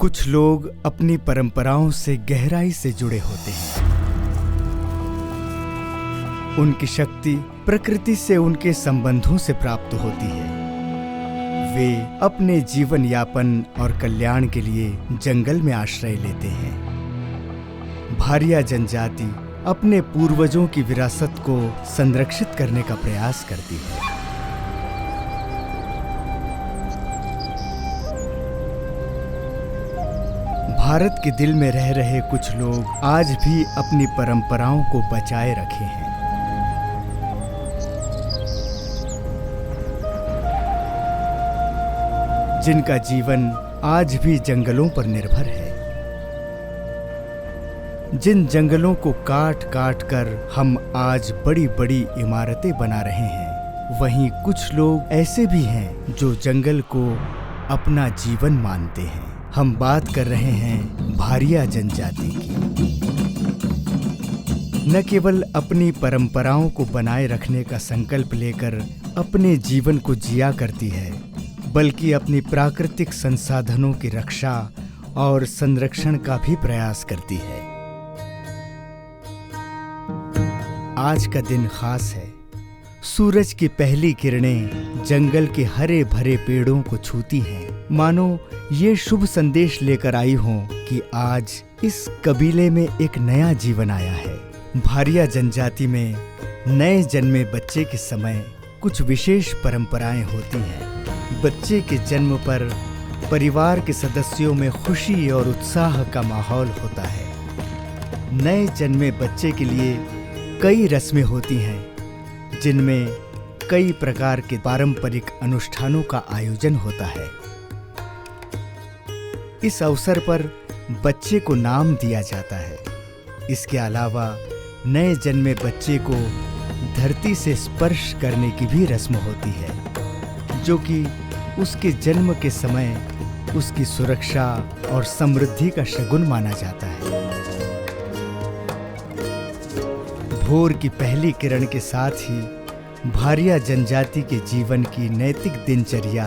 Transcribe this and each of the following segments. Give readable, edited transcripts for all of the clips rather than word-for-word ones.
कुछ लोग अपनी परंपराओं से गहराई से जुड़े होते हैं। उनकी शक्ति प्रकृति से उनके संबंधों से प्राप्त होती है। वे अपने जीवन यापन और कल्याण के लिए जंगल में आश्रय लेते हैं। भारिया जनजाति अपने पूर्वजों की विरासत को संरक्षित करने का प्रयास करती है। भारत के दिल में रह रहे कुछ लोग आज भी अपनी परंपराओं को बचाए रखे हैं। जिनका जीवन आज भी जंगलों पर निर्भर है। जिन जंगलों को काट काट कर हम आज बड़ी बड़ी इमारतें बना रहे हैं, वहीं कुछ लोग ऐसे भी हैं जो जंगल को अपना जीवन मानते हैं। हम बात कर रहे हैं भारिया जनजाति की। न केवल अपनी परंपराओं को बनाए रखने का संकल्प लेकर अपने जीवन को जिया करती है, बल्कि अपनी प्राकृतिक संसाधनों की रक्षा और संरक्षण का भी प्रयास करती है। आज का दिन खास है। सूरज की पहली किरणें जंगल के हरे भरे पेड़ों को छूती हैं, मानो ये शुभ संदेश लेकर आई हों कि आज इस कबीले में एक नया जीवन आया है। भारिया जनजाति में नए जन्मे बच्चे के समय कुछ विशेष परंपराएं होती हैं। बच्चे के जन्म पर परिवार के सदस्यों में खुशी और उत्साह का माहौल होता है। नए जन्मे बच्चे के लिए कई रस्में होती हैं, जिनमें कई प्रकार के पारंपरिक अनुष्ठानों का आयोजन होता है। इस अवसर पर बच्चे को नाम दिया जाता है। इसके अलावा नए जन्मे बच्चे को धरती से स्पर्श करने की भी रस्म होती है, जो कि उसके जन्म के समय उसकी सुरक्षा और समृद्धि का शगुन माना जाता है। भोर की पहली किरण के साथ ही भारिया जनजाति के जीवन की नैतिक दिनचर्या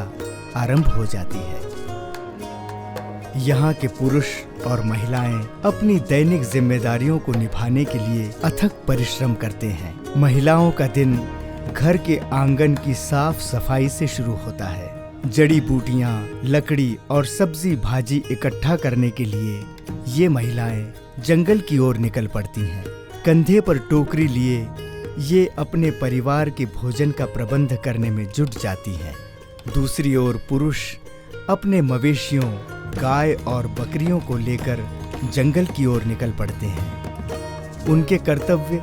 आरंभ हो जाती है। यहाँ के पुरुष और महिलाएं अपनी दैनिक जिम्मेदारियों को निभाने के लिए अथक परिश्रम करते हैं। महिलाओं का दिन घर के आंगन की साफ सफाई से शुरू होता है। जड़ी बूटियां, लकड़ी और सब्जी भाजी इकट्ठा करने के लिए ये महिलाएं जंगल की ओर निकल पड़ती हैं। कंधे पर टोकरी लिए ये अपने परिवार के भोजन का प्रबंध करने में जुट जाती हैं। दूसरी ओर पुरुष अपने मवेशियों, गाय और बकरियों को लेकर जंगल की ओर निकल पड़ते हैं। उनके कर्तव्य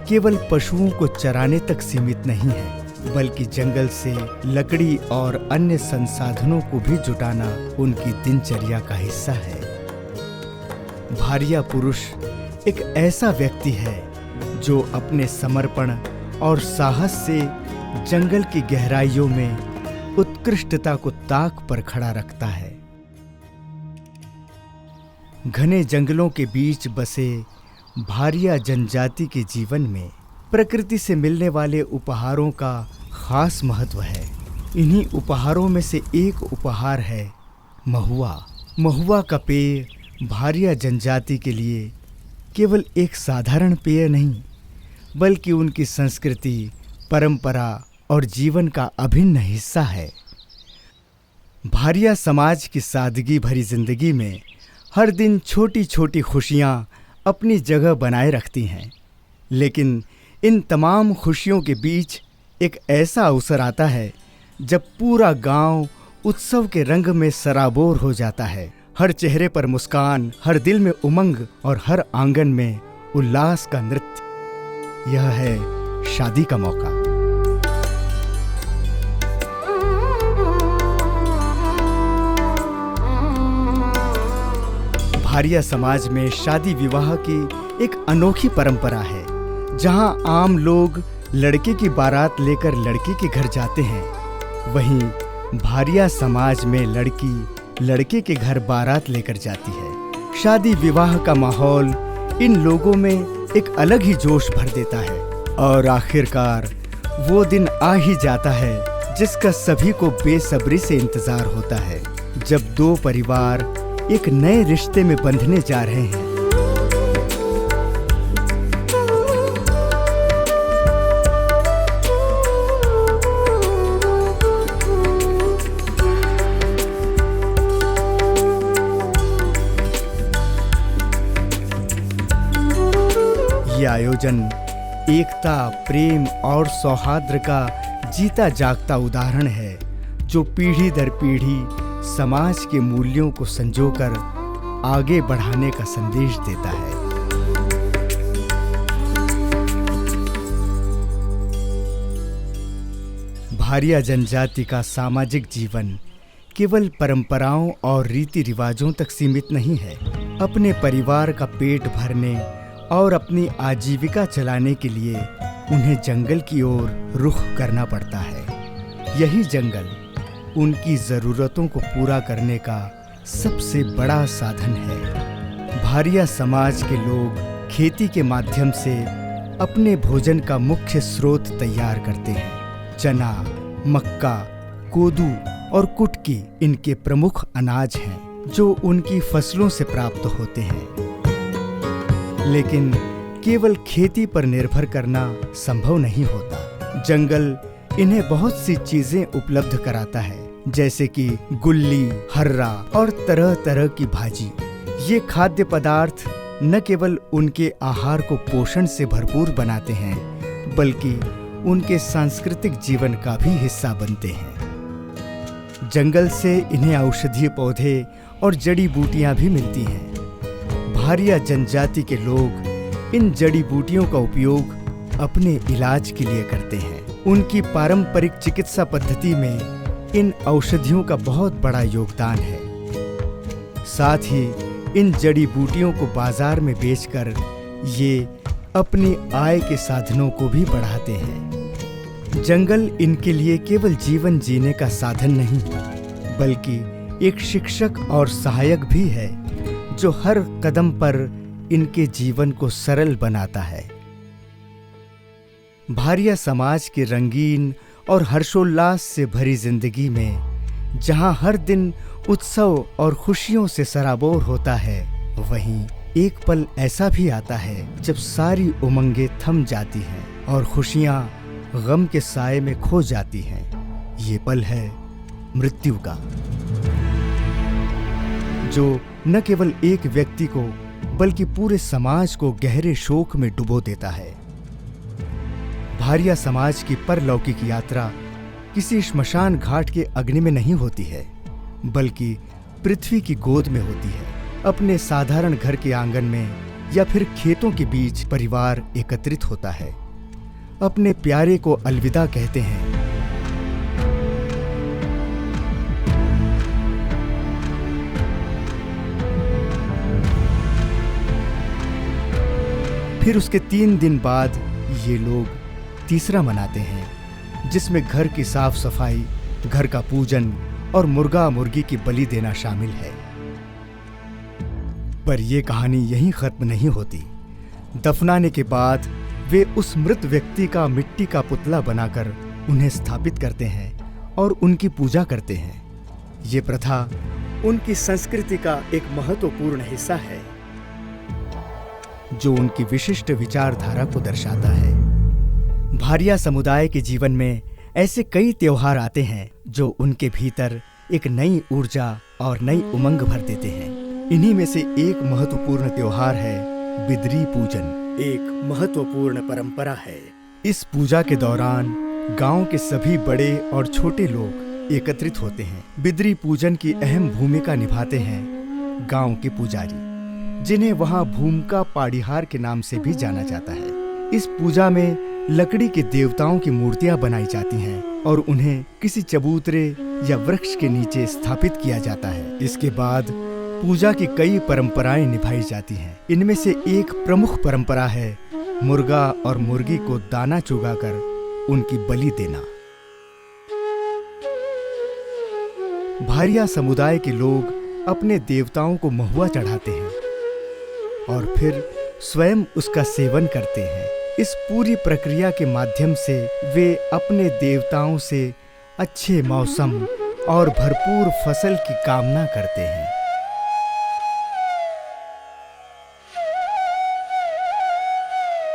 केवल पशुओं को चराने तक सीमित नहीं है, बल्कि जंगल से लकड़ी और अन्य संसाधनों को भी जुटाना उनकी दिनचर्या का हिस्सा है। भारिया पुरुष एक ऐसा व्यक्ति है जो अपने समर्पण और साहस से जंगल की गहराइयों में उत्कृष्टता को ताक पर खड़ा रखता है। घने जंगलों के बीच बसे भारिया जनजाति के जीवन में प्रकृति से मिलने वाले उपहारों का खास महत्व है। इन्हीं उपहारों में से एक उपहार है महुआ। महुआ का पेय भारिया जनजाति के लिए केवल एक साधारण पेय नहीं, बल्कि उनकी संस्कृति, परंपरा और जीवन का अभिन्न हिस्सा है। भारिया समाज की सादगी भरी जिंदगी में हर दिन छोटी छोटी खुशियां अपनी जगह बनाए रखती हैं, लेकिन इन तमाम खुशियों के बीच एक ऐसा अवसर आता है जब पूरा गांव उत्सव के रंग में सराबोर हो जाता है। हर चेहरे पर मुस्कान, हर दिल में उमंग और हर आंगन में उल्लास का नृत्य। यह है शादी का मौका। भारिया समाज में शादी विवाह की एक अनोखी परंपरा है, जहां आम लोग लड़के की बारात लेकर लड़की के घर जाते हैं, वहीं भारिया समाज में लड़की लड़के के घर बारात लेकर जाती है। शादी विवाह का माहौल इन लोगों में एक अलग ही जोश भर देता है और आखिरकार वो दिन आ ही जाता है जिसका सभी को बेसब्री से इंतजार होता है, जब दो परिवार एक नए रिश्ते में बंधने जा रहे हैं। ये आयोजन एकता, प्रेम और सौहार्द का जीता जागता उदाहरण है, जो पीढ़ी दर पीढ़ी समाज के मूल्यों को संजोकर आगे बढ़ाने का संदेश देता है। भारिया जनजाति का सामाजिक जीवन केवल परंपराओं और रीति रिवाजों तक सीमित नहीं है। अपने परिवार का पेट भरने और अपनी आजीविका चलाने के लिए उन्हें जंगल की ओर रुख करना पड़ता है। यही जंगल उनकी ज़रूरतों को पूरा करने का सबसे बड़ा साधन है। भारिया समाज के लोग खेती के माध्यम से अपने भोजन का मुख्य स्रोत तैयार करते हैं। चना, मक्का, कोदू और कुटकी इनके प्रमुख अनाज हैं, जो उनकी फसलों से प्राप्त होते हैं। लेकिन केवल खेती पर निर्भर करना संभव नहीं होता। जंगल इन्हें बहुत सी चीजें उपलब्ध कराता है, जैसे कि गुल्ली, हर्रा और तरह तरह की भाजी। ये खाद्य पदार्थ न केवल उनके आहार को पोषण से भरपूर बनाते हैं, बल्कि उनके सांस्कृतिक जीवन का भी हिस्सा बनते हैं। जंगल से इन्हें औषधीय पौधे और जड़ी बूटियां भी मिलती हैं। भारिया जनजाति के लोग इन जड़ी बूटियों का उपयोग अपने इलाज के लिए करते हैं। उनकी पारंपरिक चिकित्सा पद्धति में इन औषधियों का बहुत बड़ा योगदान है। साथ ही इन जड़ी बूटियों को बाजार में बेचकर ये अपनी आय के साधनों को भी बढ़ाते हैं। जंगल इनके लिए केवल जीवन जीने का साधन नहीं, बल्कि एक शिक्षक और सहायक भी है, जो हर कदम पर इनके जीवन को सरल बनाता है। भारिया समाज के रंगीन और हर्षोल्लास से भरी जिंदगी में, जहां हर दिन उत्सव और खुशियों से सराबोर होता है, वहीं एक पल ऐसा भी आता है जब सारी उमंगें थम जाती हैं और खुशियां गम के साए में खो जाती हैं। ये पल है मृत्यु का, जो न केवल एक व्यक्ति को बल्कि पूरे समाज को गहरे शोक में डुबो देता है। भारिया समाज की परलौकिक यात्रा किसी श्मशान घाट के अग्नि में नहीं होती है, बल्कि पृथ्वी की गोद में होती है। अपने साधारण घर के आंगन में या फिर खेतों के बीच परिवार एकत्रित होता है, अपने प्यारे को अलविदा कहते हैं। फिर उसके 3 दिन बाद ये लोग तीसरा मनाते हैं, जिसमें घर की साफ सफाई, घर का पूजन और मुर्गा मुर्गी की बलि देना शामिल है। पर यह कहानी यहीं खत्म नहीं होती। दफनाने के बाद वे उस मृत व्यक्ति का मिट्टी का पुतला बनाकर उन्हें स्थापित करते हैं और उनकी पूजा करते हैं। ये प्रथा उनकी संस्कृति का एक महत्वपूर्ण हिस्सा है, जो उनकी विशिष्ट विचारधारा को दर्शाता है। भारिया समुदाय के जीवन में ऐसे कई त्योहार आते हैं जो उनके भीतर एक नई ऊर्जा और नई उमंग भर देते हैं। इन्हीं में से एक महत्वपूर्ण त्योहार है बिदरी पूजन। एक महत्वपूर्ण परंपरा है। इस पूजा के दौरान गांव के सभी बड़े और छोटे लोग एकत्रित होते हैं। बिदरी पूजन की अहम भूमिका निभाते हैं गांव के पुजारी, जिन्हें वहां भूमिका पाड़ीहार के नाम से भी जाना जाता है। इस पूजा में लकड़ी के देवताओं की मूर्तियां बनाई जाती हैं और उन्हें किसी चबूतरे या वृक्ष के नीचे स्थापित किया जाता है। इसके बाद पूजा की कई परंपराएं निभाई जाती हैं। इनमें से एक प्रमुख परंपरा है मुर्गा और मुर्गी को दाना चुगाकर उनकी बलि देना। भारिया समुदाय के लोग अपने देवताओं को महुआ चढ़ाते हैं और फिर स्वयं उसका सेवन करते हैं। इस पूरी प्रक्रिया के माध्यम से वे अपने देवताओं से अच्छे मौसम और भरपूर फसल की कामना करते हैं।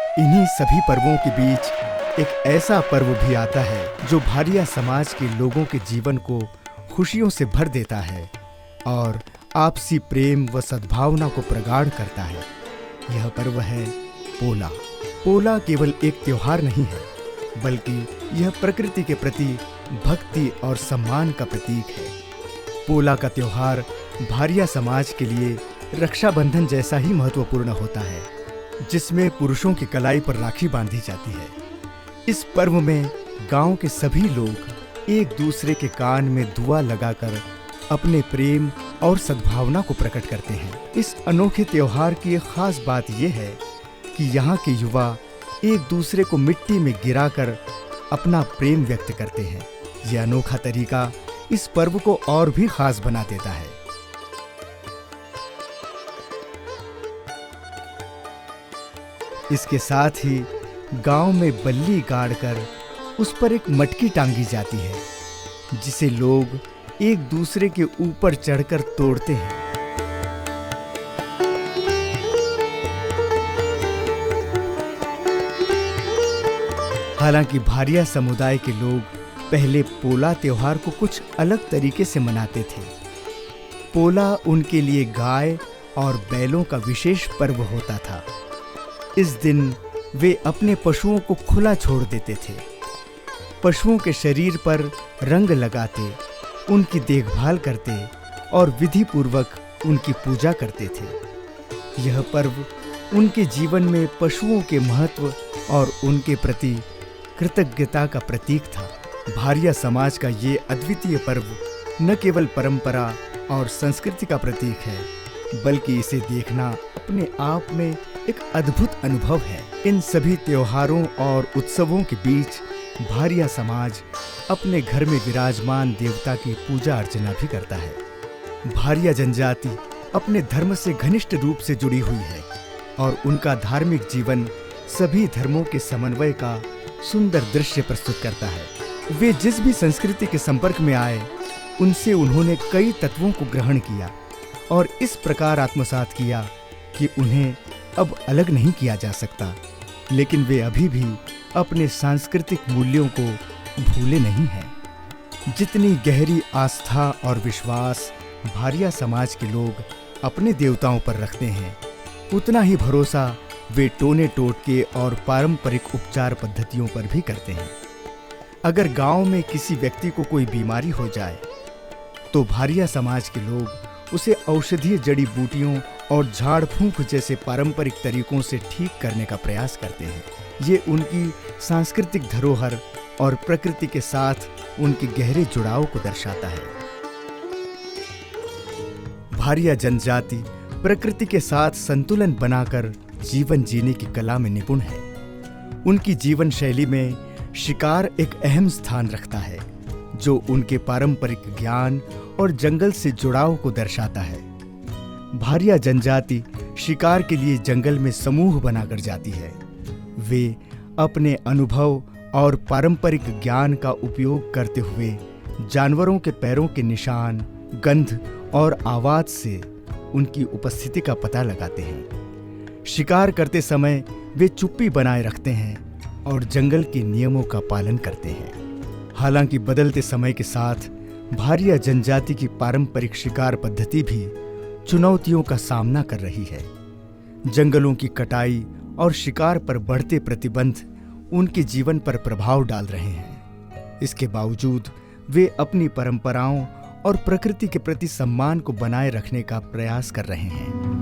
इन्हीं सभी पर्वों के बीच एक ऐसा पर्व भी आता है जो भारिया समाज के लोगों के जीवन को खुशियों से भर देता है और आपसी प्रेम व सद्भावना को प्रगाढ़ करता है। यह पर्व है पोला। पोला केवल एक त्योहार नहीं है, बल्कि यह प्रकृति के प्रति भक्ति और सम्मान का प्रतीक है। पोला का त्योहार भारिया समाज के लिए रक्षाबंधन जैसा ही महत्वपूर्ण होता है, जिसमें पुरुषों की कलाई पर राखी बांधी जाती है। इस पर्व में गांव के सभी लोग एक दूसरे के कान में दुआ लगाकर अपने प्रेम और सद्भावना को प्रकट करते हैं। इस अनोखे त्योहार की एक खास बात यह है कि यहाँ के युवा एक दूसरे को मिट्टी में गिराकर अपना प्रेम व्यक्त करते हैं। यह अनोखा तरीका इस पर्व को और भी खास बना देता है। इसके साथ ही गांव में बल्ली गाड़कर उस पर एक मटकी टांगी जाती है, जिसे लोग एक दूसरे के ऊपर चढ़कर तोड़ते हैं। हालांकि भारिया समुदाय के लोग पहले पोला त्योहार को कुछ अलग तरीके से मनाते थे। पोला उनके लिए गाय और बैलों का विशेष पर्व होता था। इस दिन वे अपने पशुओं को खुला छोड़ देते थे। पशुओं के शरीर पर रंग लगाते, उनकी देखभाल करते और विधि पूर्वक उनकी पूजा करते थे। यह पर्व उनके जीवन में पशुओं के महत्व और उनके प्रति कृतज्ञता का प्रतीक था। भारिया समाज का ये अद्वितीय पर्व न केवल परंपरा और संस्कृति का प्रतीक है, बल्कि इसे देखना अपने आप में एक अद्भुत अनुभव है। इन सभी त्योहारों और उत्सवों के बीच भारिया समाज अपने घर में विराजमान देवता की पूजा अर्चना भी करता है। भारिया जनजाति अपने धर्म से घनिष्ठ रूप से जुड़ी हुई है और उनका धार्मिक जीवन सभी धर्मों के समन्वय का सुंदर दृश्य प्रस्तुत करता है। वे जिस भी संस्कृति के संपर्क में आए, उनसे उन्होंने कई तत्वों को ग्रहण किया और इस प्रकार आत्मसात किया कि उन्हें अब अलग नहीं किया जा सकता। लेकिन वे अभी भी अपने सांस्कृतिक मूल्यों को भूले नहीं हैं। जितनी गहरी आस्था और विश्वास भारिया समाज के लोग अपने देवताओं पर रखते हैं, उतना ही भरोसा वे टोने टोटके और पारंपरिक उपचार पद्धतियों पर भी करते हैं। अगर गांव में किसी व्यक्ति को कोई बीमारी हो जाए, तो भारिया समाज के लोग उसे औषधीय जड़ी बूटियों और झाड़ फूंक जैसे पारंपरिक तरीकों से ठीक करने का प्रयास करते हैं। ये उनकी सांस्कृतिक धरोहर और प्रकृति के साथ उनके गहरे जुड़ाव को दर्शाता है। भारिया जनजाति प्रकृति के साथ संतुलन बनाकर जीवन जीने की कला में निपुण है। उनकी जीवन शैली में शिकार एक अहम स्थान रखता है, जो उनके पारंपरिक ज्ञान और जंगल से जुड़ाव को दर्शाता है। भारिया जनजाति शिकार के लिए जंगल में समूह बनाकर जाती है। वे अपने अनुभव और पारंपरिक ज्ञान का उपयोग करते हुए जानवरों के पैरों के निशान, गंध और आवाज से उनकी उपस्थिति का पता लगाते हैं। शिकार करते समय वे चुप्पी बनाए रखते हैं और जंगल के नियमों का पालन करते हैं। हालांकि बदलते समय के साथ भारिया जनजाति की पारंपरिक शिकार पद्धति भी चुनौतियों का सामना कर रही है। जंगलों की कटाई और शिकार पर बढ़ते प्रतिबंध उनके जीवन पर प्रभाव डाल रहे हैं। इसके बावजूद वे अपनी परंपराओं और प्रकृति के प्रति सम्मान को बनाए रखने का प्रयास कर रहे हैं।